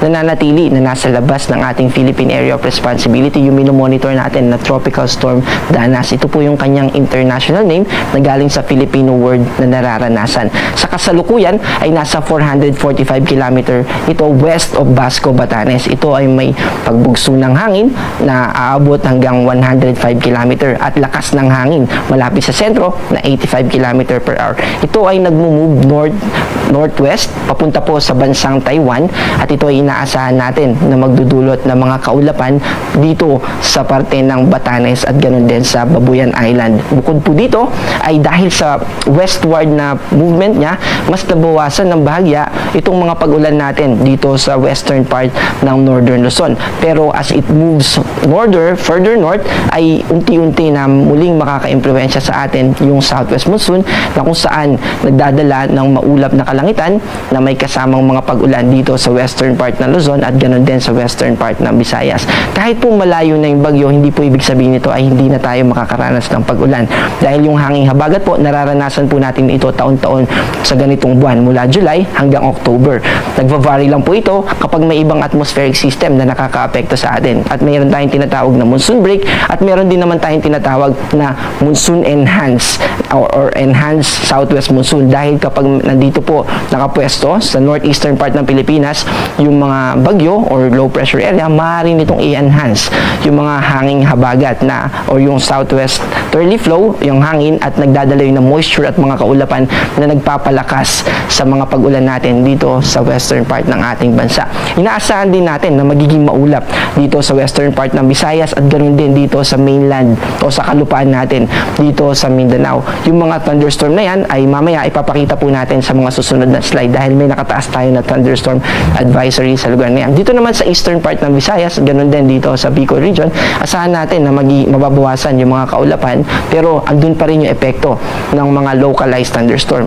nananatili na nasa labas ng ating Philippine Area of Responsibility. Yung minomonitor natin na Tropical Storm Danas. Ito po yung kanyang international name na galing sa Filipino word na nararanasan. Sa kasalukuyan ay nasa 445 km ito west of Basco, Batanes. Ito ay may pagbugso ng hangin na aabot hanggang 105 km at lakas ng hangin malapit sa sentro na 85 km per hour. Ito ay nagmo-move northwest papunta po sa bansang Taiwan at ito ay inaasahan natin na magdudulot ng mga kaulapan dito sa parte ng Batanes at ganoon din sa Babuyan Island. Bukod po dito ay dahil sa westward na movement niya, mas nabawasan ng bahagya itong mga pag-ulan natin dito sa western part ng Northern Luzon. Pero as it moves further north, ay unti-unti na muling makaka-impluwensya sa atin yung southwest monsoon na kung saan nagdadala ng maulap na kalangitan na may kasamang mga pag-ulan dito sa western part ng Luzon at ganoon din sa western part ng Visayas. Kahit po malayo na yung bagyo, hindi po ibig sabihin nito ay hindi na tayo makakaranas ng pag-ulan. Dahil yung hanging habagat po, nararanasan po natin ito taon-taon sa ganitong buwan mula July hanggang October. Nagva-vary lang po ito kapag may ibang atmospheric system na nakaka-apekto sa atin. At mayroon tayong tinatawag na monsoon break at meron din naman tayong tinatawag na monsoon enhanced or enhanced southwest monsoon dahil kapag nandito po nakapwesto sa northeastern part ng Pilipinas yung mga bagyo or low pressure area, maaari nitong i-enhance yung mga hanging habagat na o yung southwesterly flow, yung hangin at nagdadala yun ng moisture at mga kaulapan na nagpapalakas sa mga pag-ulan natin dito sa western part ng ating bansa. Inaasahan din natin na magiging maulap dito sa western part ng Visayas at ganoon din dito sa mainland o sa kalupaan natin dito sa Mindanao. Yung mga thunderstorm na yan ay mamaya ipapakita po natin sa mga susunod na slide dahil may nakataas tayo na thunderstorm advisory sa lugar na yan. Dito naman sa eastern part ng Visayas, ganoon din dito sa Bicol region, asahan natin na mababawasan yung mga kaulapan pero andun pa rin yung epekto ng mga localized thunderstorm.